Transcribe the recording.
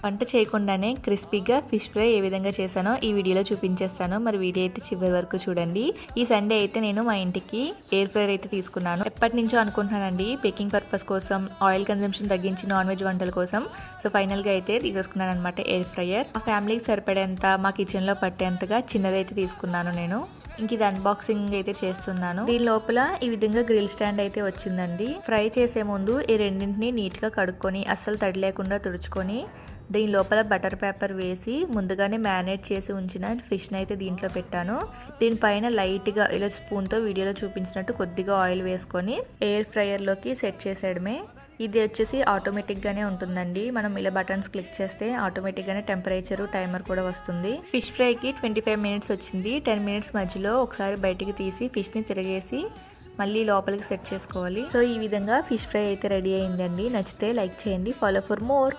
వంట చేయకుండానే క్రిస్పీగా ఫిష్ ఫ్రై ఏ విధంగా చేశానో ఈ వీడియోలో చూపించేస్తాను. మరి వీడియో అయితే చివరి వరకు చూడండి. ఈ సండే అయితే నేను మా ఇంటికి ఎయిర్ ఫ్రైయర్ అయితే తీసుకున్నాను. ఎప్పటి నుంచో అనుకుంటున్నానండి బేకింగ్ పర్పస్ కోసం, ఆయిల్ కన్సంప్షన్ తగ్గించి నాన్ వెజ్ వంటల కోసం. సో ఫైనల్గా అయితే తీసేసుకున్నాను అనమాట ఎయిర్ ఫ్రైయర్. మా ఫ్యామిలీకి సరిపడేంత, మా కిచెన్లో పట్టేంతగా చిన్నదైతే తీసుకున్నాను నేను. ఇంక ఇది అన్బాక్సింగ్ అయితే చేస్తున్నాను. దీని లోపల ఈ విధంగా గ్రిల్ స్టాండ్ అయితే వచ్చిందండి. ఫ్రై చేసే ముందు ఈ రెండింటిని నీట్గా కడుక్కొని అస్సలు తడి లేకుండా తుడుచుకొని దీని లోపల బటర్ పేపర్ వేసి ముందుగానే మ్యారినేట్ చేసి ఉంచిన ఫిష్ని అయితే దీంట్లో పెట్టాను. దీనిపైన లైట్గా ఇలా స్పూన్తో వీడియోలో చూపించినట్టు కొద్దిగా ఆయిల్ వేసుకొని ఎయిర్ ఫ్రైయర్లోకి సెట్ చేసేయడమే. ఇది వచ్చేసి ఆటోమేటిక్గానే ఉంటుందండి. మనం ఇలా బటన్స్ క్లిక్ చేస్తే ఆటోమేటిక్గానే టెంపరేచరు, టైమర్ కూడా వస్తుంది. ఫిష్ ఫ్రైకి 25 మినిట్స్ వచ్చింది. 10 మినిట్స్ మధ్యలో ఒకసారి బయటికి తీసి ఫిష్ని తిరిగేసి మళ్ళీ లోపలికి సెట్ చేసుకోవాలి. సో ఈ విధంగా ఫిష్ ఫ్రై అయితే రెడీ అయిందండి. నచ్చితే లైక్ చేయండి. Follow for more.